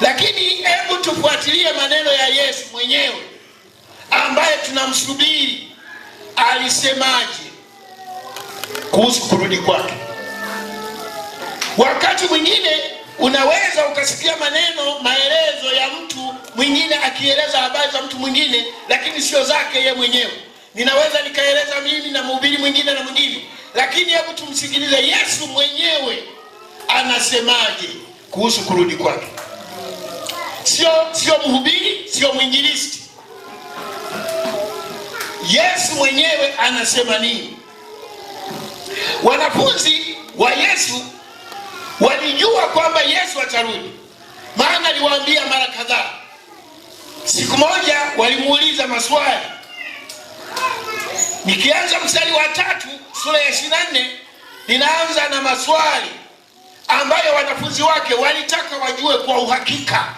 Lakini hebu tufuatilie maneno ya Yesu mwenyewe ambaye tunamsubiri. Alisemaje kuhusu kurudi kwake? Wakati mwingine unaweza ukasikia maelezo ya mtu mwingine akieleza habari za mtu mwingine, lakini sio zake yeye mwenyewe. Ninaweza nikaeleza mimi na mhubiri mwingine na mwingine, lakini hebu tumsikilize Yesu mwenyewe anasemaje kuhusu kurudi kwake. Sio mhubiri, sio mwinjilisti. Yesu mwenyewe anasema nini? Wanafunzi wa Yesu walijua kwamba Yesu atarudi, maana aliwaambia mara kadhaa. Siku moja walimuuliza maswali. Nikianza mstari wa 3 sura ya 24, ninaanza na maswali ambayo wanafunzi wake walitaka wajue kwa uhakika